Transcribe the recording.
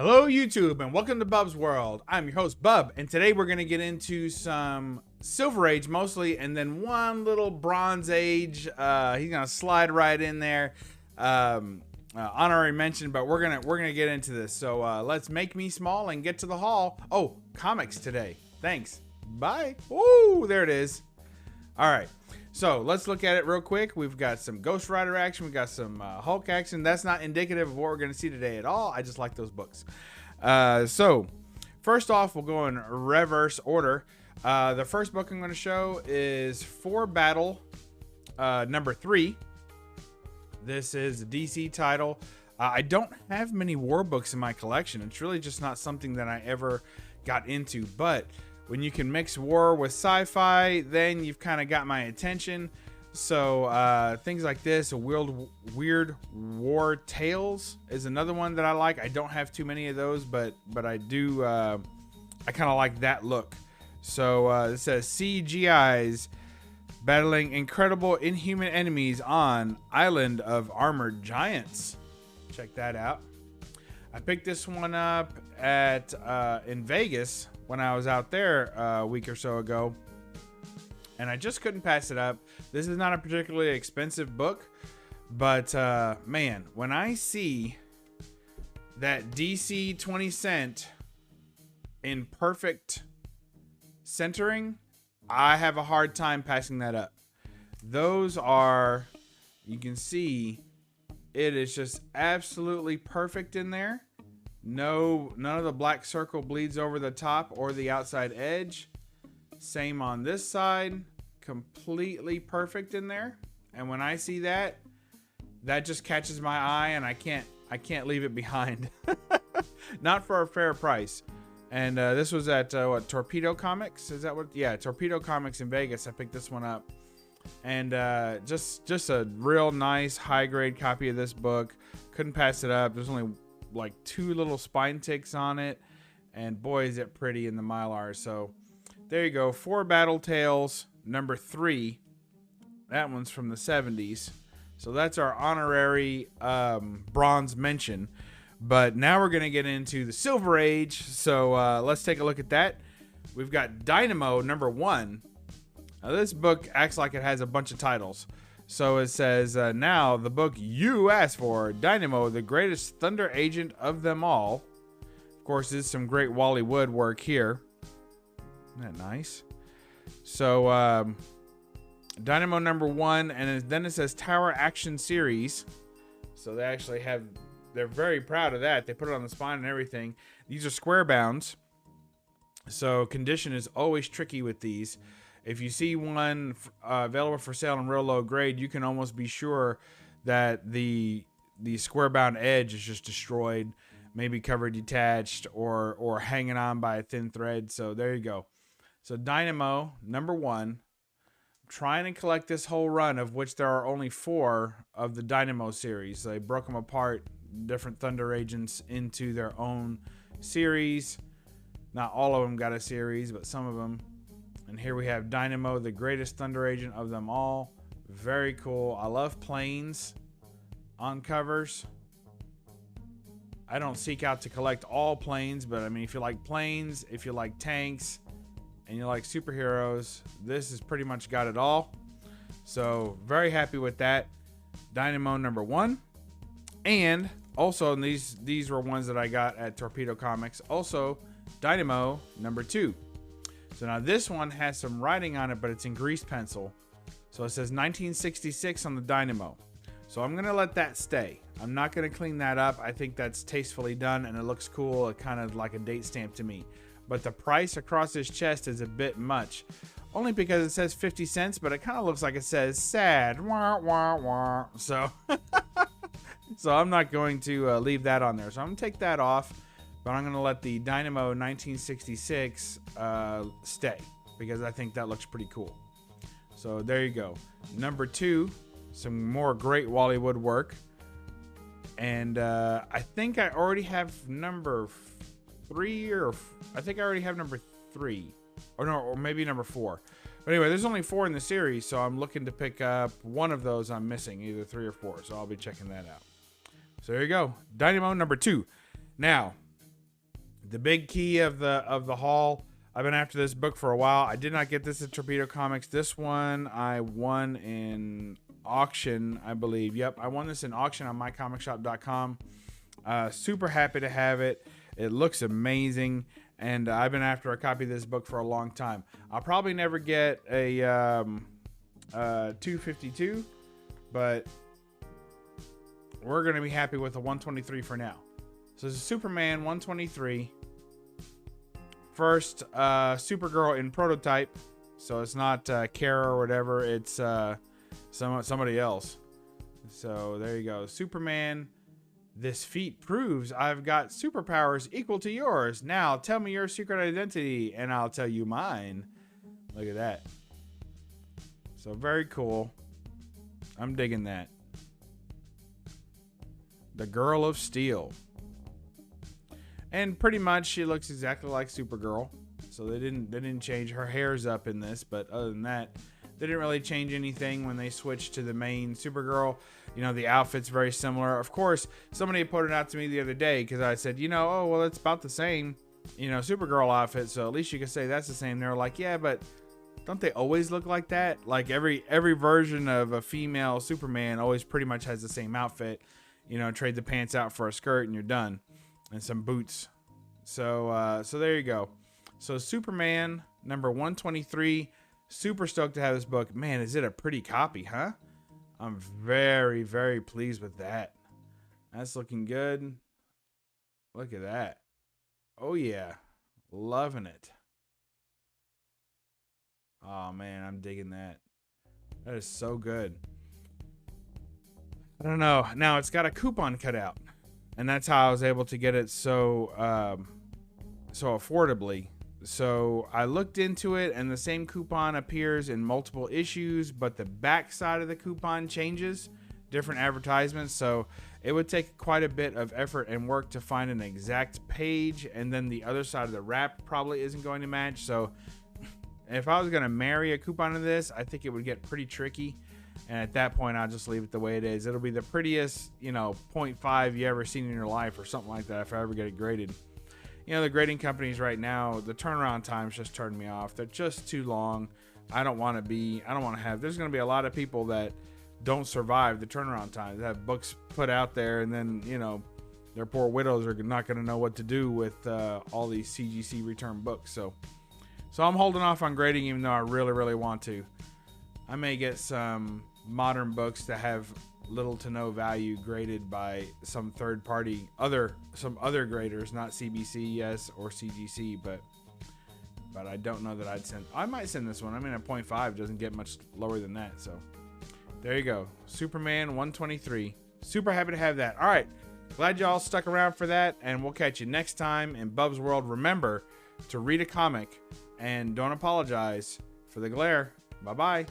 Hello YouTube and welcome to Bub's World. I'm your host Bub, and today we're going to get into some Silver Age mostly, and then one little Bronze Age. He's going to slide right in there. Honorary mention, but we're gonna get into this. So let's make me small and get to the haul. Oh, comics today. Thanks. Bye. Ooh, there it is. All right. So let's look at it real quick. We've got some Ghost Rider action. We've got some Hulk action. That's not indicative of what we're going to see today at all. I just like those books. So first off, we'll go in reverse order. The first book I'm going to show is For Battle number 3. This is a DC title. I don't have many war books in my collection. It's really just not something that I ever got into, but when you can mix war with sci-fi, then you've kind of got my attention. So things like this, Weird War Tales is another one that I like. I don't have too many of those, but I do. I kind of like that look. So it says CGIs battling incredible inhuman enemies on Island of Armored Giants. Check that out. I picked this one up at in Vegas when I was out there a week or so ago, and I just couldn't pass it up. This is not a particularly expensive book, but man, when I see that DC 20 cent in perfect centering, I have a hard time passing that up. Those are, you can see, it is just absolutely perfect in there. No, none of the black circle bleeds over the top or the outside edge. Same on this side. Completely perfect in there. And when I see that, that just catches my eye, and I can't leave it behind. Not for a fair price. And this was at what, Torpedo Comics? Is that what? Yeah, Torpedo Comics in Vegas. I picked this one up, and just a real nice high grade copy of this book. Couldn't pass it up. There's only like 2 little spine ticks on it, and boy is it pretty in the Mylar. So there you go. For Battle Tales number 3. That one's from the 70s. So that's our honorary bronze mention. But now we're going to get into the Silver Age. So let's take a look at that. We've got Dynamo number 1. Now this book acts like it has a bunch of titles. So it says, now the book you asked for, Dynamo, the greatest thunder agent of them all. Of course, there's some great Wally Wood work here. Isn't that nice? So Dynamo number 1, and then it says Tower Action Series. So they actually have, they're very proud of that. They put it on the spine and everything. These are square bounds. So condition is always tricky with these. If you see one available for sale in real low grade, you can almost be sure that the square bound edge is just destroyed, maybe covered detached or hanging on by a thin thread. So there you go. So Dynamo number 1. I'm trying to collect this whole run, of which there are only 4 of the Dynamo series. They broke them apart, different Thunder agents, into their own series. Not all of them got a series, but some of them. And here we have Dynamo, the greatest thunder agent of them all. Very cool. I love planes on covers. I don't seek out to collect all planes, but I mean, if you like planes, if you like tanks, and you like superheroes, this has pretty much got it all. So very happy with that. Dynamo number 1. And also, these were ones that I got at Torpedo Comics. Also, Dynamo number 2. So now this one has some writing on it, but it's in grease pencil. So it says 1966 on the Dynamo. So I'm going to let that stay. I'm not going to clean that up. I think that's tastefully done, and it looks cool. It kind of like a date stamp to me. But the price across his chest is a bit much. Only because it says 50 cents, but it kind of looks like it says sad. Wah, wah, wah. So, so I'm not going to leave that on there. So I'm going to take that off. But I'm going to let the Dynamo 1966 stay, because I think that looks pretty cool. So there you go. Number 2, some more great Wally Wood work. And I think I already have number 3, or I think I already have number 3. Or no, or maybe number 4. But anyway, there's only 4 in the series, so I'm looking to pick up one of those I'm missing, either 3 or 4. So I'll be checking that out. So there you go. Dynamo number 2. Now, The big key of the haul. I've been after this book for a while. I did not get this at Torpedo Comics. This one I won in auction, I believe. Yep, I won this in auction on mycomicshop.com. Super happy to have it. It looks amazing, and I've been after a copy of this book for a long time. I'll probably never get a 252, but we're going to be happy with a 123 for now. So this is Superman 123. First Supergirl in prototype. So it's not Kara or whatever. It's somebody else. So there you go. Superman. This feat proves I've got superpowers equal to yours. Now tell me your secret identity and I'll tell you mine. Look at that. So very cool. I'm digging that. The Girl of Steel. And pretty much she looks exactly like Supergirl. So they didn't change. Her hair's up in this, but other than that, they didn't really change anything when they switched to the main Supergirl. You know, the outfit's very similar. Of course, somebody pointed out to me the other day because I said, you know, oh, well, it's about the same, you know, Supergirl outfit. So at least you could say that's the same. They were like, yeah, but don't they always look like that? Like every version of a female Superman always pretty much has the same outfit. You know, trade the pants out for a skirt and you're done. And some boots. So there you go. So Superman number 123. Super stoked to have this book. Man, is it a pretty copy, huh? I'm very, very pleased with that. That's looking good. Look at that. Oh, yeah. Loving it. Oh, man, I'm digging that. That is so good. I don't know. Now, it's got a coupon cut out. And that's how I was able to get it so affordably. So I looked into it, and the same coupon appears in multiple issues, but the back side of the coupon changes, different advertisements. So it would take quite a bit of effort and work to find an exact page, and then the other side of the wrap probably isn't going to match. So if I was going to marry a coupon to this, I think it would get pretty tricky. And at that point, I'll just leave it the way it is. It'll be the prettiest, you know, 0.5 you ever seen in your life or something like that if I ever get it graded. You know, the grading companies right now, the turnaround times just turn me off. They're just too long. I don't want to have, there's going to be a lot of people that don't survive the turnaround time. They have books put out there and then, you know, their poor widows are not going to know what to do with all these CGC return books. So I'm holding off on grading even though I really, really want to. I may get some modern books that have little to no value graded by some third party, some other graders, not CBC or CGC, but I don't know that I might send this one. I mean, a 0.5 doesn't get much lower than that. So there you go. Superman 123. Super happy to have that. All right. Glad y'all stuck around for that, and we'll catch you next time in Bub's World. Remember to read a comic and don't apologize for the glare. Bye-bye.